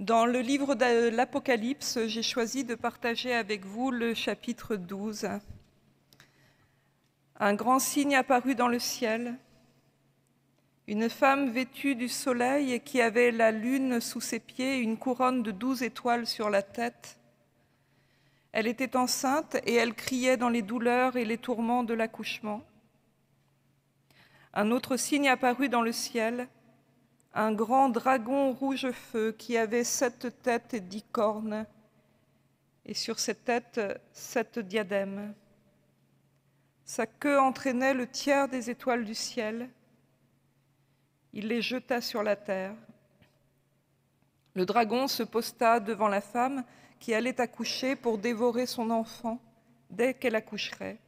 Dans le livre de l'Apocalypse, j'ai choisi de partager avec vous le chapitre 12. Un grand signe apparut dans le ciel, une femme vêtue du soleil et qui avait la lune sous ses pieds et une couronne de 12 étoiles sur la tête. Elle était enceinte et elle criait dans les douleurs et les tourments de l'accouchement. Un autre signe apparut dans le ciel, un grand dragon rouge-feu qui avait 7 têtes et 10 cornes, et sur ses têtes 7 diadèmes. Sa queue entraînait le tiers des étoiles du ciel. Il les jeta sur la terre. Le dragon se posta devant la femme qui allait accoucher pour dévorer son enfant dès qu'elle accoucherait.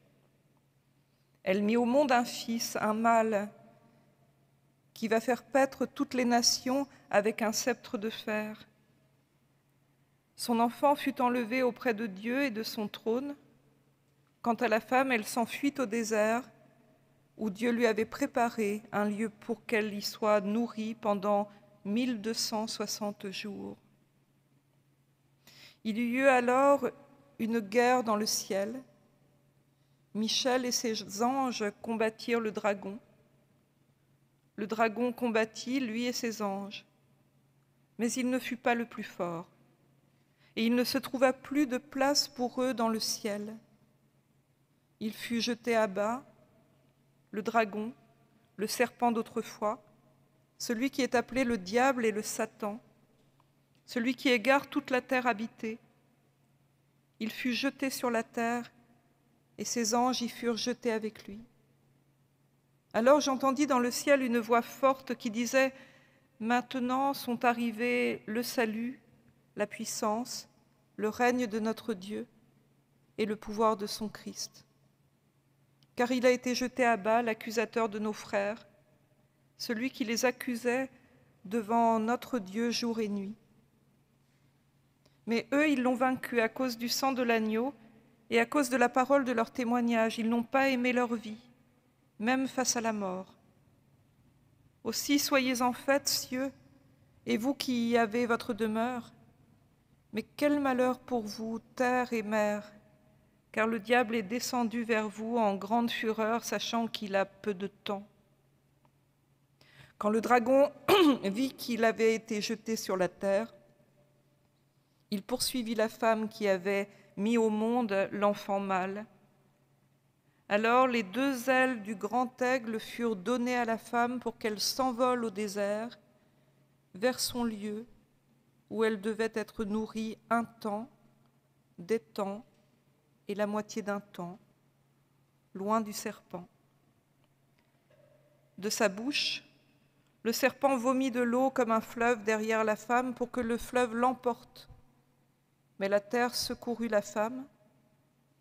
Elle mit au monde un fils, un mâle, qui va faire paître toutes les nations avec un sceptre de fer. Son enfant fut enlevé auprès de Dieu et de son trône. Quant à la femme, elle s'enfuit au désert, où Dieu lui avait préparé un lieu pour qu'elle y soit nourrie pendant 1260 jours. Il y eut alors une guerre dans le ciel. Michel et ses anges combattirent le dragon. Le dragon combattit, lui et ses anges, mais il ne fut pas le plus fort, et il ne se trouva plus de place pour eux dans le ciel. Il fut jeté à bas, le dragon, le serpent d'autrefois, celui qui est appelé le diable et le Satan, celui qui égare toute la terre habitée. Il fut jeté sur la terre, et ses anges y furent jetés avec lui. Alors j'entendis dans le ciel une voix forte qui disait : « Maintenant sont arrivés le salut, la puissance, le règne de notre Dieu et le pouvoir de son Christ. Car il a été jeté à bas l'accusateur de nos frères, celui qui les accusait devant notre Dieu jour et nuit. Mais eux, ils l'ont vaincu à cause du sang de l'agneau et à cause de la parole de leur témoignage. Ils n'ont pas aimé leur vie, même face à la mort. Aussi soyez-en faits, cieux, et vous qui y avez votre demeure. Mais quel malheur pour vous, terre et mer, car le diable est descendu vers vous en grande fureur, sachant qu'il a peu de temps. » Quand le dragon vit qu'il avait été jeté sur la terre, il poursuivit la femme qui avait mis au monde l'enfant mâle. Alors les 2 ailes du grand aigle furent données à la femme pour qu'elle s'envole au désert, vers son lieu, où elle devait être nourrie 1 temps, des temps et la moitié d'un temps, loin du serpent. De sa bouche, le serpent vomit de l'eau comme un fleuve derrière la femme pour que le fleuve l'emporte. Mais la terre secourut la femme.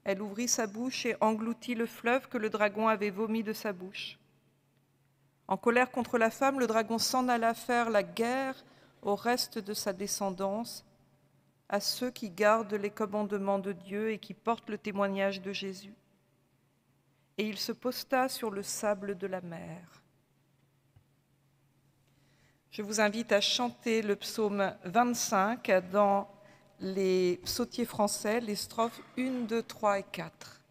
Elle ouvrit sa bouche et engloutit le fleuve que le dragon avait vomi de sa bouche. En colère contre la femme, le dragon s'en alla faire la guerre au reste de sa descendance, à ceux qui gardent les commandements de Dieu et qui portent le témoignage de Jésus. Et il se posta sur le sable de la mer. Je vous invite à chanter le psaume 25 dans les psautiers français, les strophes 1, 2, 3 et 4.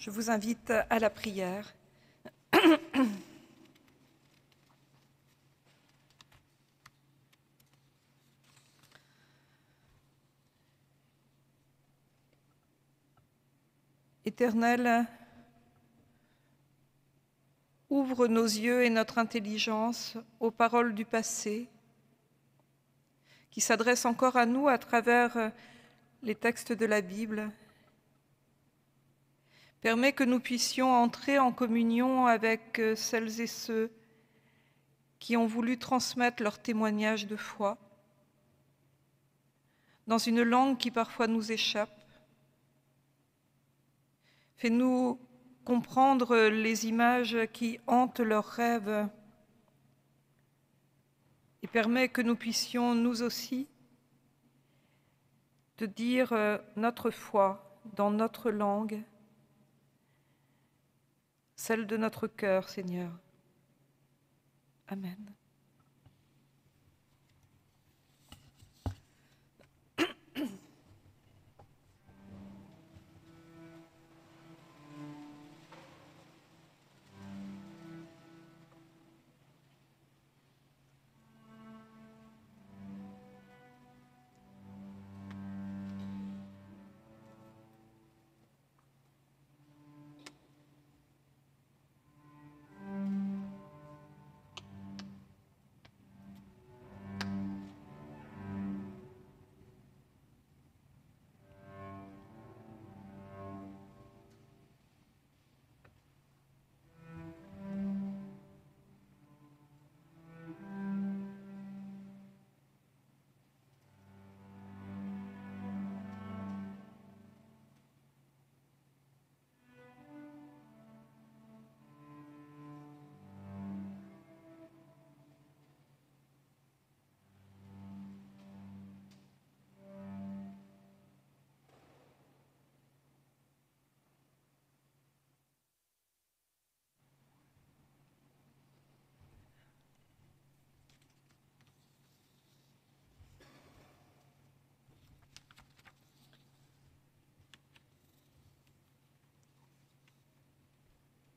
Je vous invite à la prière. Éternel, ouvre nos yeux et notre intelligence aux paroles du passé, qui s'adressent encore à nous à travers les textes de la Bible. Permets que nous puissions entrer en communion avec celles et ceux qui ont voulu transmettre leur témoignage de foi dans une langue qui parfois nous échappe. Fais-nous comprendre les images qui hantent leurs rêves et permets que nous puissions, nous aussi, te dire notre foi dans notre langue, celle de notre cœur, Seigneur. Amen.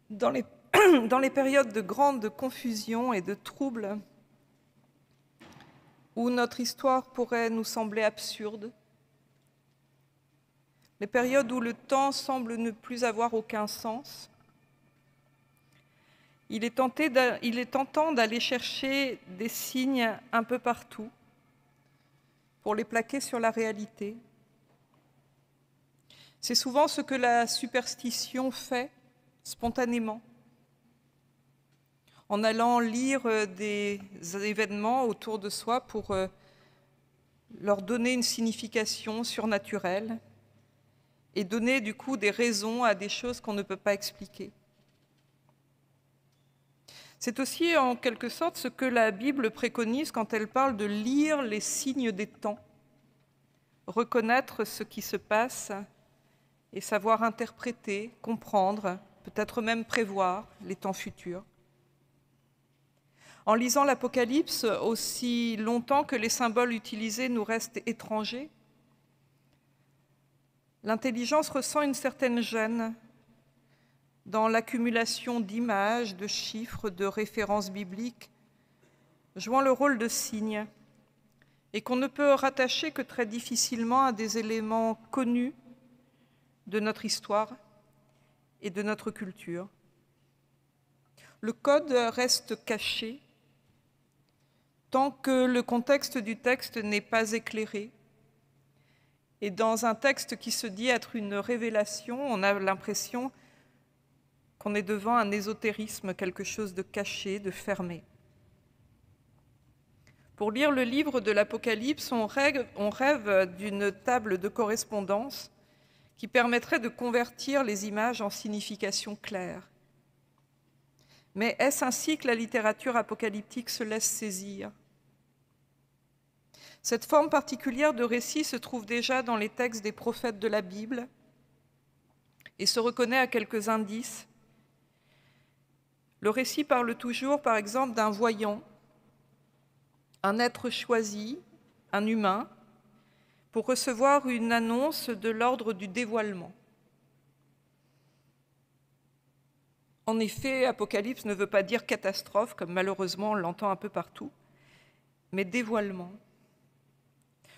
Dans les périodes de grande confusion et de trouble, où notre histoire pourrait nous sembler absurde, les périodes où le temps semble ne plus avoir aucun sens, il est tentant d'aller chercher des signes un peu partout pour les plaquer sur la réalité. C'est souvent ce que la superstition fait spontanément, en allant lire des événements autour de soi pour leur donner une signification surnaturelle et donner du coup des raisons à des choses qu'on ne peut pas expliquer. C'est aussi en quelque sorte ce que la Bible préconise quand elle parle de lire les signes des temps, reconnaître ce qui se passe et savoir interpréter, comprendre, peut-être même prévoir les temps futurs. En lisant l'Apocalypse, aussi longtemps que les symboles utilisés nous restent étrangers, l'intelligence ressent une certaine gêne dans l'accumulation d'images, de chiffres, de références bibliques, jouant le rôle de signes, et qu'on ne peut rattacher que très difficilement à des éléments connus de notre histoire et de notre culture. Le code reste caché tant que le contexte du texte n'est pas éclairé. Et dans un texte qui se dit être une révélation, on a l'impression qu'on est devant un ésotérisme, quelque chose de caché, de fermé. Pour lire le livre de l'Apocalypse, on rêve d'une table de correspondance qui permettrait de convertir les images en significations claires. Mais est-ce ainsi que la littérature apocalyptique se laisse saisir ? Cette forme particulière de récit se trouve déjà dans les textes des prophètes de la Bible et se reconnaît à quelques indices. Le récit parle toujours, par exemple, d'un voyant, un être choisi, un humain, pour recevoir une annonce de l'ordre du dévoilement. En effet, Apocalypse ne veut pas dire catastrophe, comme malheureusement on l'entend un peu partout, mais dévoilement.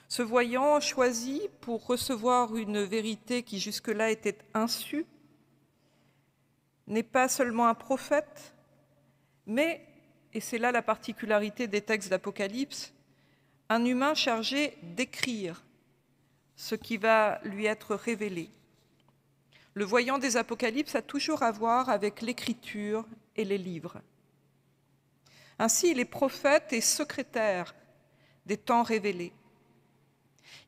Ce voyant choisi pour recevoir une vérité qui jusque-là était inçue n'est pas seulement un prophète, mais, et c'est là la particularité des textes d'Apocalypse, un humain chargé d'écrire ce qui va lui être révélé. Le voyant des Apocalypses a toujours à voir avec l'écriture et les livres. Ainsi, il est prophète et secrétaire des temps révélés.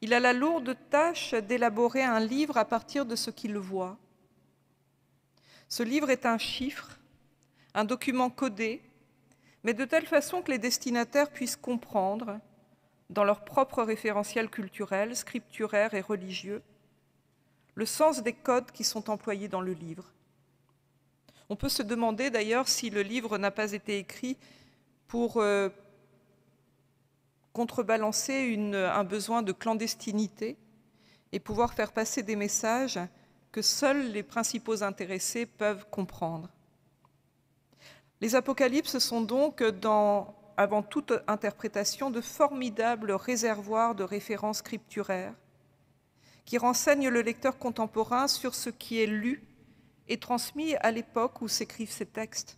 Il a la lourde tâche d'élaborer un livre à partir de ce qu'il voit. Ce livre est un chiffre, un document codé, mais de telle façon que les destinataires puissent comprendre, dans leur propre référentiel culturel, scripturaire et religieux, le sens des codes qui sont employés dans le livre. On peut se demander d'ailleurs si le livre n'a pas été écrit pour contrebalancer un besoin de clandestinité et pouvoir faire passer des messages que seuls les principaux intéressés peuvent comprendre. Les apocalypses sont donc, avant toute interprétation, de formidables réservoirs de références scripturaires qui renseignent le lecteur contemporain sur ce qui est lu et transmis à l'époque où s'écrivent ces textes.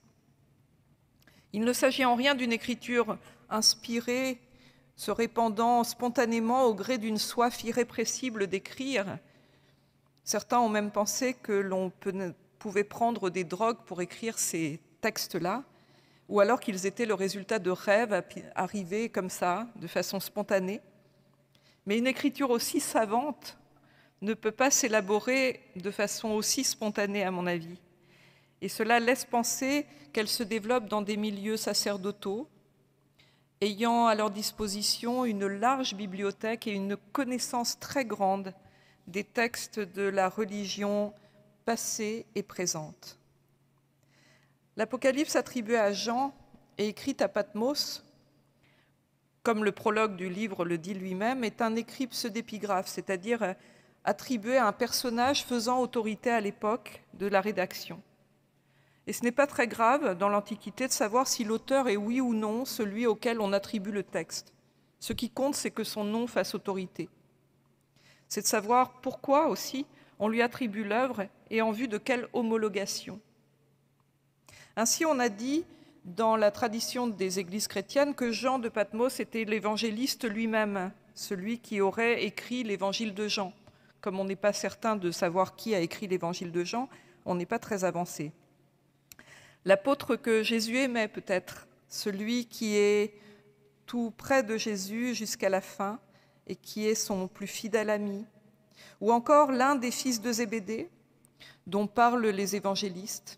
Il ne s'agit en rien d'une écriture inspirée, se répandant spontanément au gré d'une soif irrépressible d'écrire. Certains ont même pensé que l'on pouvait prendre des drogues pour écrire ces textes-là, ou alors qu'ils étaient le résultat de rêves arrivés comme ça, de façon spontanée. Mais une écriture aussi savante ne peut pas s'élaborer de façon aussi spontanée, à mon avis. Et cela laisse penser qu'elle se développe dans des milieux sacerdotaux, ayant à leur disposition une large bibliothèque et une connaissance très grande des textes de la religion passée et présente. L'Apocalypse attribuée à Jean et écrite à Patmos, comme le prologue du livre le dit lui-même, est un écrit pseudépigraphe, c'est-à-dire attribué à un personnage faisant autorité à l'époque de la rédaction. Et ce n'est pas très grave dans l'Antiquité de savoir si l'auteur est oui ou non celui auquel on attribue le texte. Ce qui compte, c'est que son nom fasse autorité. C'est de savoir pourquoi aussi on lui attribue l'œuvre et en vue de quelle homologation. Ainsi, on a dit dans la tradition des églises chrétiennes que Jean de Patmos était l'évangéliste lui-même, celui qui aurait écrit l'évangile de Jean. Comme on n'est pas certain de savoir qui a écrit l'évangile de Jean, on n'est pas très avancé. L'apôtre que Jésus aimait peut-être, celui qui est tout près de Jésus jusqu'à la fin et qui est son plus fidèle ami, ou encore l'un des fils de Zébédée, dont parlent les évangélistes.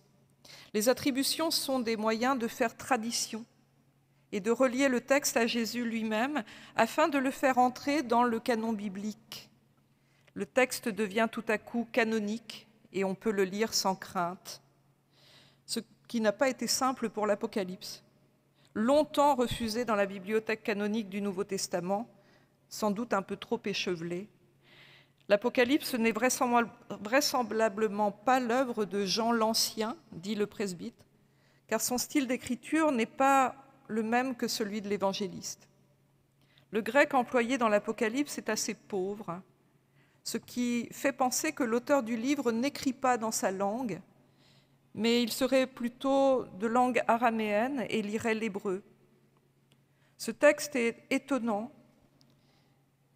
Les attributions sont des moyens de faire tradition et de relier le texte à Jésus lui-même afin de le faire entrer dans le canon biblique. Le texte devient tout à coup canonique et on peut le lire sans crainte, ce qui n'a pas été simple pour l'Apocalypse. Longtemps refusé dans la bibliothèque canonique du Nouveau Testament, sans doute un peu trop échevelé, l'Apocalypse n'est vraisemblablement pas l'œuvre de Jean l'Ancien, dit le presbyte, car son style d'écriture n'est pas le même que celui de l'évangéliste. Le grec employé dans l'Apocalypse est assez pauvre, ce qui fait penser que l'auteur du livre n'écrit pas dans sa langue, mais il serait plutôt de langue araméenne et lirait l'hébreu. Ce texte est étonnant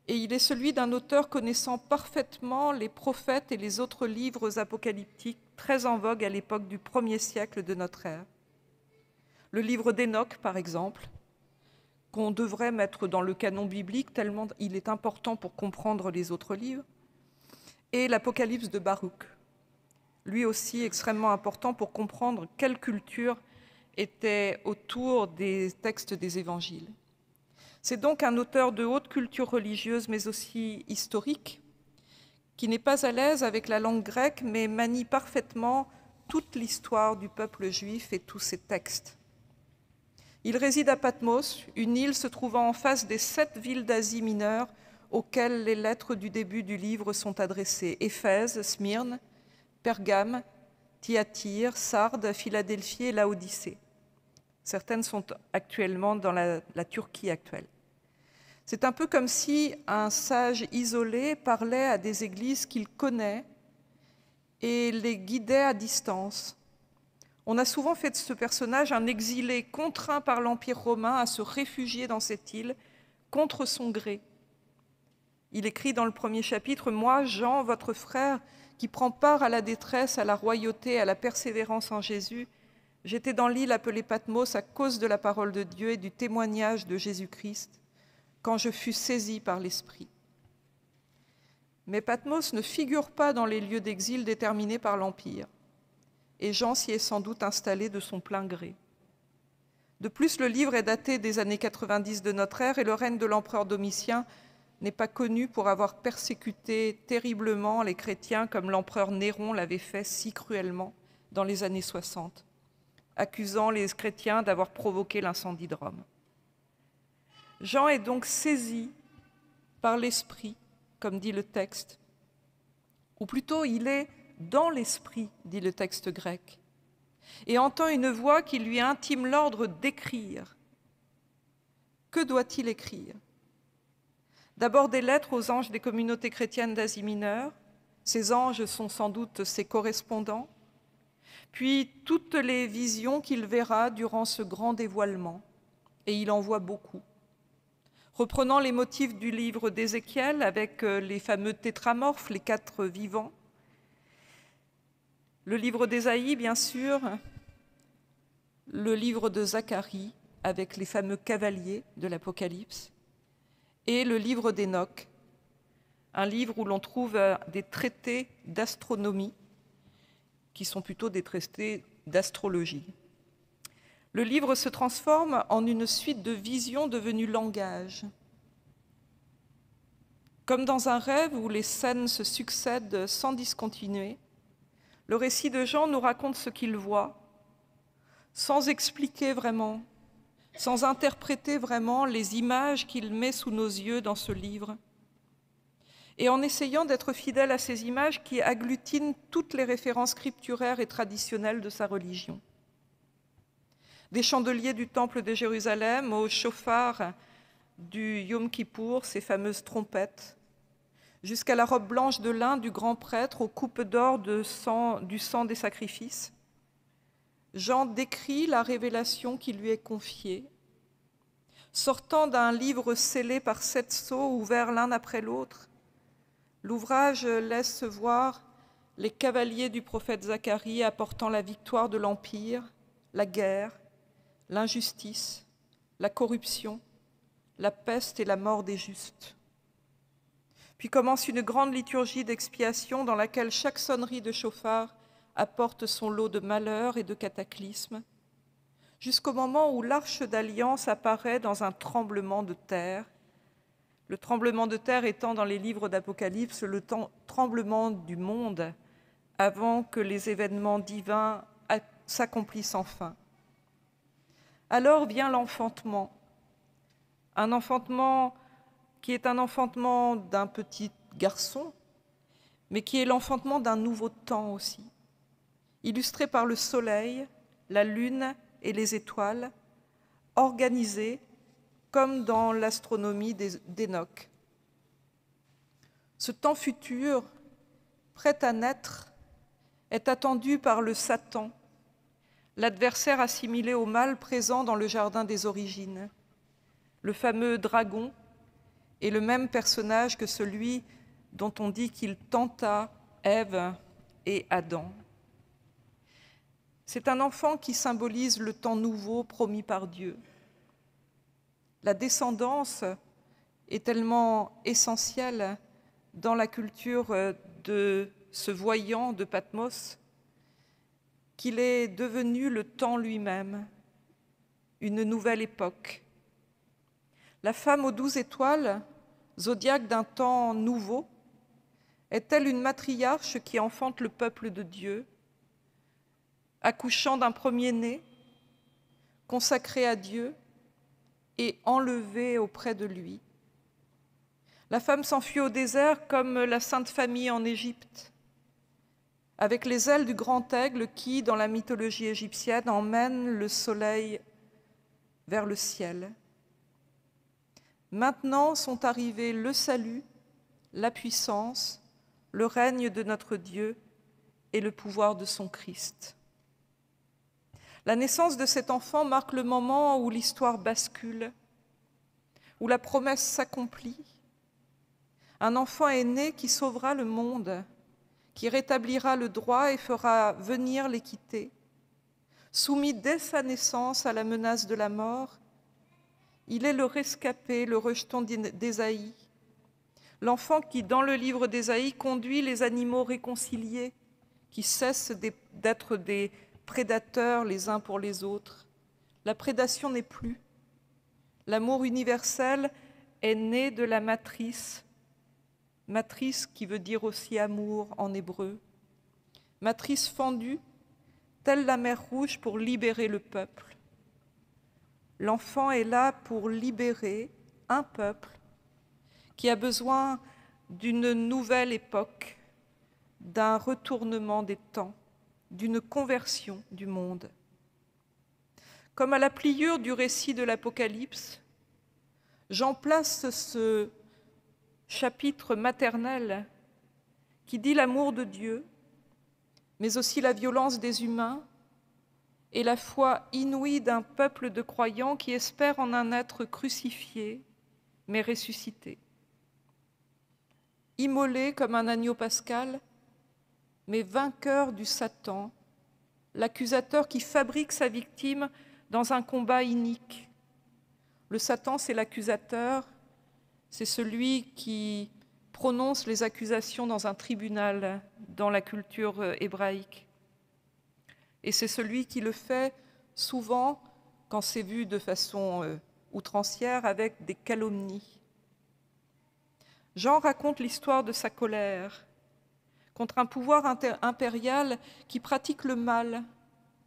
et il est celui d'un auteur connaissant parfaitement les prophètes et les autres livres apocalyptiques très en vogue à l'époque du 1er siècle de notre ère. Le livre d'Hénoch, par exemple, qu'on devrait mettre dans le canon biblique tellement il est important pour comprendre les autres livres, et l'Apocalypse de Baruch, lui aussi extrêmement important pour comprendre quelle culture était autour des textes des évangiles. C'est donc un auteur de haute culture religieuse, mais aussi historique, qui n'est pas à l'aise avec la langue grecque, mais manie parfaitement toute l'histoire du peuple juif et tous ses textes. Il réside à Patmos, une île se trouvant en face des 7 villes d'Asie mineure auxquelles les lettres du début du livre sont adressées: Éphèse, Smyrne, Pergame, Thyatire, Sardes, Philadelphie et Laodicée. Certaines sont actuellement dans la Turquie actuelle. C'est un peu comme si un sage isolé parlait à des églises qu'il connaît et les guidait à distance. On a souvent fait de ce personnage un exilé contraint par l'Empire romain à se réfugier dans cette île contre son gré. Il écrit dans le premier chapitre « Moi, Jean, votre frère, qui prend part à la détresse, à la royauté, à la persévérance en Jésus, j'étais dans l'île appelée Patmos à cause de la parole de Dieu et du témoignage de Jésus-Christ, quand je fus saisi par l'Esprit. » Mais Patmos ne figure pas dans les lieux d'exil déterminés par l'Empire, et Jean s'y est sans doute installé de son plein gré. De plus, le livre est daté des années 90 de notre ère et le règne de l'empereur Domitien n'est pas connu pour avoir persécuté terriblement les chrétiens comme l'empereur Néron l'avait fait si cruellement dans les années 60, accusant les chrétiens d'avoir provoqué l'incendie de Rome. Jean est donc saisi par l'Esprit, comme dit le texte, ou plutôt il est dans l'Esprit, dit le texte grec, et entend une voix qui lui intime l'ordre d'écrire. Que doit-il écrire? D'abord des lettres aux anges des communautés chrétiennes d'Asie mineure. Ces anges sont sans doute ses correspondants. Puis toutes les visions qu'il verra durant ce grand dévoilement, et il en voit beaucoup. Reprenant les motifs du livre d'Ézéchiel avec les fameux tétramorphes, les 4 vivants, le livre d'Ésaïe, bien sûr, le livre de Zacharie avec les fameux cavaliers de l'Apocalypse, et le livre d'Hénoch, un livre où l'on trouve des traités d'astronomie, qui sont plutôt des traités d'astrologie. Le livre se transforme en une suite de visions devenues langage. Comme dans un rêve où les scènes se succèdent sans discontinuer, le récit de Jean nous raconte ce qu'il voit, sans expliquer vraiment, sans interpréter vraiment les images qu'il met sous nos yeux dans ce livre, et en essayant d'être fidèle à ces images qui agglutinent toutes les références scripturaires et traditionnelles de sa religion. Des chandeliers du temple de Jérusalem aux chauffards du Yom Kippour, ces fameuses trompettes, jusqu'à la robe blanche de lin du grand prêtre aux coupes d'or du sang des sacrifices, Jean décrit la révélation qui lui est confiée. Sortant d'un livre scellé par 7 sceaux ouverts l'un après l'autre, l'ouvrage laisse voir les cavaliers du prophète Zacharie apportant la victoire de l'Empire, la guerre, l'injustice, la corruption, la peste et la mort des justes. Puis commence une grande liturgie d'expiation dans laquelle chaque sonnerie de chauffard apporte son lot de malheurs et de cataclysmes, jusqu'au moment où l'arche d'alliance apparaît dans un tremblement de terre, le tremblement de terre étant dans les livres d'Apocalypse le tremblement du monde avant que les événements divins s'accomplissent enfin. Alors vient l'enfantement, un enfantement qui est un enfantement d'un petit garçon, mais qui est l'enfantement d'un nouveau temps aussi, illustré par le soleil, la lune et les étoiles, organisés comme dans l'astronomie d'Hénoch. Ce temps futur, prêt à naître, est attendu par le Satan, l'adversaire assimilé au mal présent dans le jardin des origines. Le fameux dragon est le même personnage que celui dont on dit qu'il tenta Ève et Adam. C'est un enfant qui symbolise le temps nouveau promis par Dieu. La descendance est tellement essentielle dans la culture de ce voyant de Patmos qu'il est devenu le temps lui-même, une nouvelle époque. La femme aux 12 étoiles, zodiaque d'un temps nouveau, est-elle une matriarche qui enfante le peuple de Dieu, accouchant d'un premier-né, consacré à Dieu et enlevé auprès de lui? La femme s'enfuit au désert comme la Sainte Famille en Égypte. avec les ailes du grand aigle qui, dans la mythologie égyptienne, emmène le soleil vers le ciel. Maintenant sont arrivés le salut, la puissance, le règne de notre Dieu et le pouvoir de son Christ. La naissance de cet enfant marque le moment où l'histoire bascule, où la promesse s'accomplit. Un enfant est né qui sauvera le monde, qui rétablira le droit et fera venir l'équité. Soumis dès sa naissance à la menace de la mort, il est le rescapé, le rejeton d'Ésaïe, l'enfant qui, dans le livre d'Ésaïe, conduit les animaux réconciliés, qui cessent d'être des prédateurs les uns pour les autres. La prédation n'est plus. L'amour universel est né de la matrice qui veut dire aussi amour en hébreu. Matrice fendue, telle la mer Rouge pour libérer le peuple. L'enfant est là pour libérer un peuple qui a besoin d'une nouvelle époque, d'un retournement des temps, d'une conversion du monde. Comme à la pliure du récit de l'Apocalypse, Jean place ce chapitre maternel qui dit l'amour de Dieu, mais aussi la violence des humains et la foi inouïe d'un peuple de croyants qui espère en un être crucifié, mais ressuscité. Immolé comme un agneau pascal, mais vainqueur du Satan, l'accusateur qui fabrique sa victime dans un combat inique. Le Satan, c'est l'accusateur, c'est celui qui prononce les accusations dans un tribunal dans la culture hébraïque. Et c'est celui qui le fait souvent, quand c'est vu de façon outrancière, avec des calomnies. Jean raconte l'histoire de sa colère contre un pouvoir impérial qui pratique le mal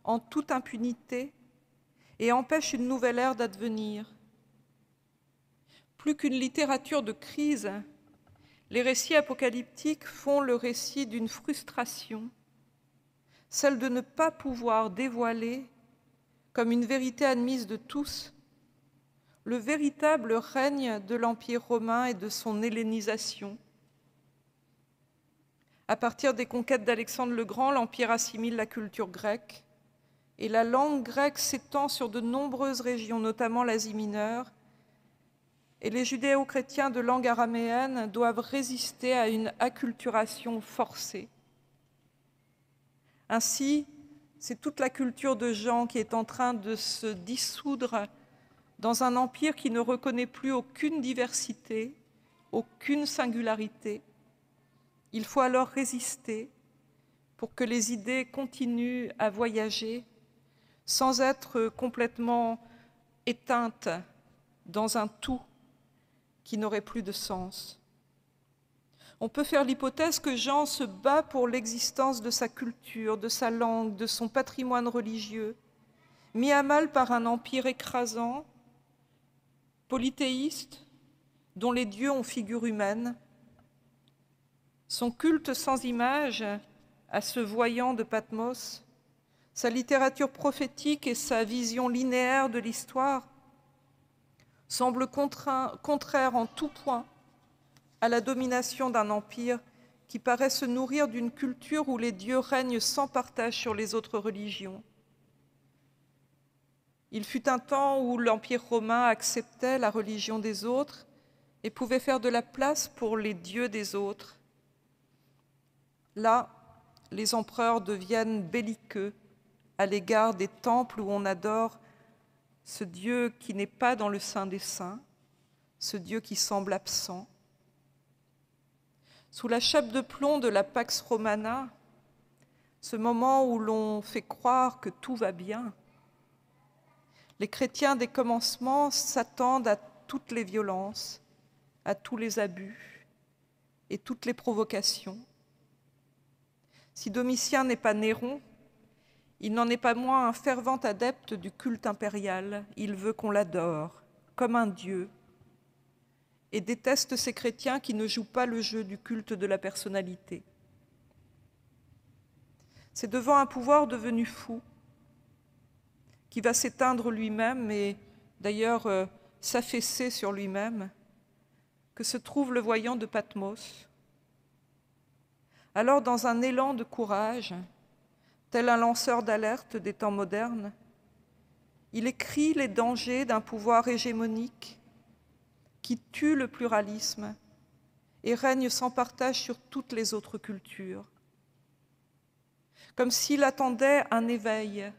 en toute impunité et empêche une nouvelle ère d'advenir. Plus qu'une littérature de crise, les récits apocalyptiques font le récit d'une frustration, celle de ne pas pouvoir dévoiler, comme une vérité admise de tous, le véritable règne de l'Empire romain et de son hellénisation. À partir des conquêtes d'Alexandre le Grand, l'Empire assimile la culture grecque et la langue grecque s'étend sur de nombreuses régions, notamment l'Asie mineure, et les judéo-chrétiens de langue araméenne doivent résister à une acculturation forcée. Ainsi, c'est toute la culture de Jean qui est en train de se dissoudre dans un empire qui ne reconnaît plus aucune diversité, aucune singularité. Il faut alors résister pour que les idées continuent à voyager sans être complètement éteintes dans un tout qui n'aurait plus de sens. On peut faire l'hypothèse que Jean se bat pour l'existence de sa culture, de sa langue, de son patrimoine religieux, mis à mal par un empire écrasant, polythéiste, dont les dieux ont figure humaine. Son culte sans image à ce voyant de Patmos, sa littérature prophétique et sa vision linéaire de l'histoire semblent contraires en tout point à la domination d'un empire qui paraît se nourrir d'une culture où les dieux règnent sans partage sur les autres religions. Il fut un temps où l'Empire romain acceptait la religion des autres et pouvait faire de la place pour les dieux des autres. Là, les empereurs deviennent belliqueux à l'égard des temples où on adore ce Dieu qui n'est pas dans le Saint des Saints, ce Dieu qui semble absent. Sous la chape de plomb de la Pax Romana, ce moment où l'on fait croire que tout va bien, les chrétiens des commencements s'attendent à toutes les violences, à tous les abus et toutes les provocations. Si Domitien n'est pas Néron, il n'en est pas moins un fervent adepte du culte impérial. Il veut qu'on l'adore comme un dieu et déteste ces chrétiens qui ne jouent pas le jeu du culte de la personnalité. C'est devant un pouvoir devenu fou, qui va s'éteindre lui-même et d'ailleurs s'affaisser sur lui-même, que se trouve le voyant de Patmos. Alors, dans un élan de courage, tel un lanceur d'alerte des temps modernes, il écrit les dangers d'un pouvoir hégémonique qui tue le pluralisme et règne sans partage sur toutes les autres cultures. Comme s'il attendait un éveil,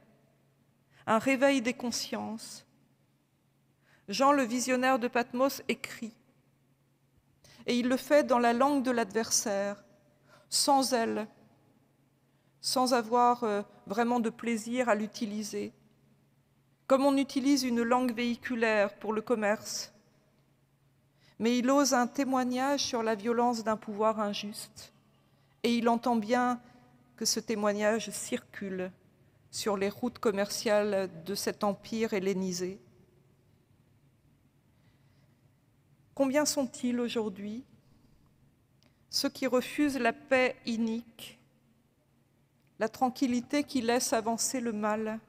un réveil des consciences. Jean, le visionnaire de Patmos, écrit, et il le fait dans la langue de l'adversaire, sans elle, sans avoir vraiment de plaisir à l'utiliser, comme on utilise une langue véhiculaire pour le commerce. Mais il ose un témoignage sur la violence d'un pouvoir injuste, et il entend bien que ce témoignage circule sur les routes commerciales de cet empire hellénisé. Combien sont-ils aujourd'hui, ceux qui refusent la paix inique, la tranquillité qui laisse avancer le mal?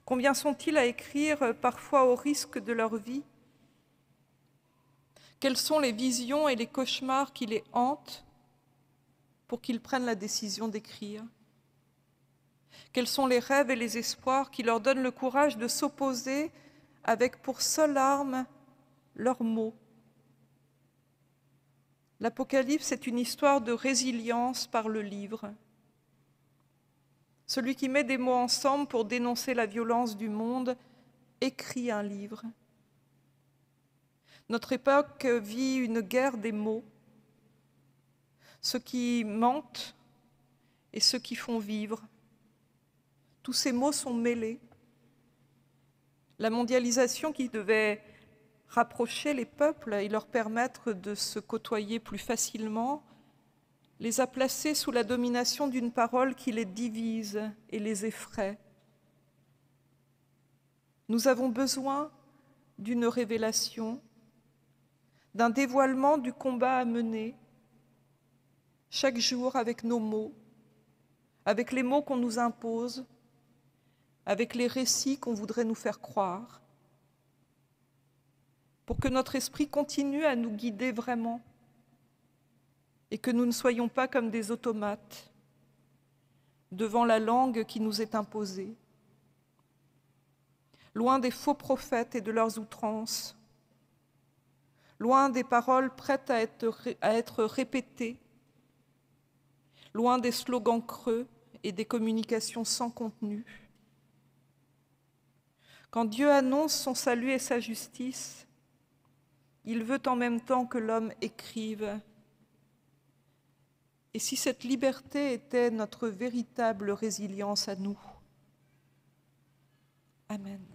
Combien sont-ils à écrire, parfois au risque de leur vie? Quelles sont les visions et les cauchemars qui les hantent pour qu'ils prennent la décision d'écrire? Quels sont les rêves et les espoirs qui leur donnent le courage de s'opposer avec pour seule arme leurs mots? L'Apocalypse est une histoire de résilience par le livre. Celui qui met des mots ensemble pour dénoncer la violence du monde écrit un livre. Notre époque vit une guerre des mots, ceux qui mentent et ceux qui font vivre. Tous ces mots sont mêlés. La mondialisation qui devait rapprocher les peuples et leur permettre de se côtoyer plus facilement, les a placés sous la domination d'une parole qui les divise et les effraie. Nous avons besoin d'une révélation, d'un dévoilement du combat à mener, chaque jour avec nos mots, avec les mots qu'on nous impose, avec les récits qu'on voudrait nous faire croire, pour que notre esprit continue à nous guider vraiment et que nous ne soyons pas comme des automates devant la langue qui nous est imposée, loin des faux prophètes et de leurs outrances, loin des paroles prêtes à être répétées, loin des slogans creux et des communications sans contenu. Quand Dieu annonce son salut et sa justice, il veut en même temps que l'homme écrive. Et si cette liberté était notre véritable résilience à nous? Amen.